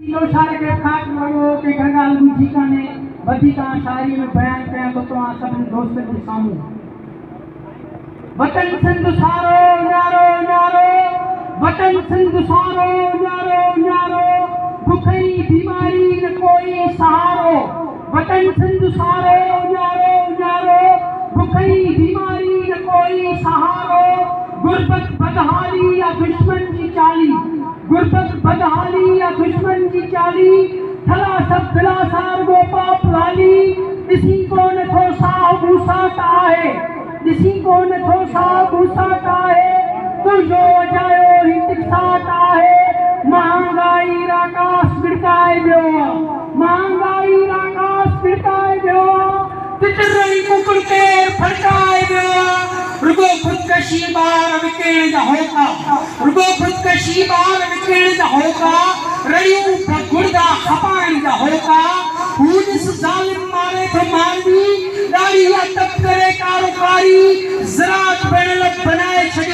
लो सारे के खाक लगो के गंगाल बुझीका ने वधिका शायरी में बयान कया तो तव्हां सभिनी दोस्तनि जे साम्हूं वतन सिंध सारो न्यारो न्यारो वतन सिंध सारो न्यारो न्यारो भुखई बीमारी न कोई सहारो वतन सिंध सारो न्यारो न्यारो भुखई बीमारी न कोई सहारो गुरबत बदहाली या दुश्मन की चाली गुरबत बदहाली या दुश्मन की चाली थला सब दिला सार गो पाप लाली किसी को न थो साह भूसा काहे किसी को न थो साह भूसा काहे तू जो जायो हित काहे महंगाई राकाश बिड़काए दियो महंगाई राकाश बिड़काए दियो तितरई कुकुर के फड़काए दियो रुगो खुदकशी बार विकिरण जा होका रुगो खुदकशी बार विकिरण जा होका रड़ियूं गुर्दा खपाइण जा होका हुनिस जालिम मारे तो मारवी दाढ़ी या तब करे कारोबारी ज़रात बनल बना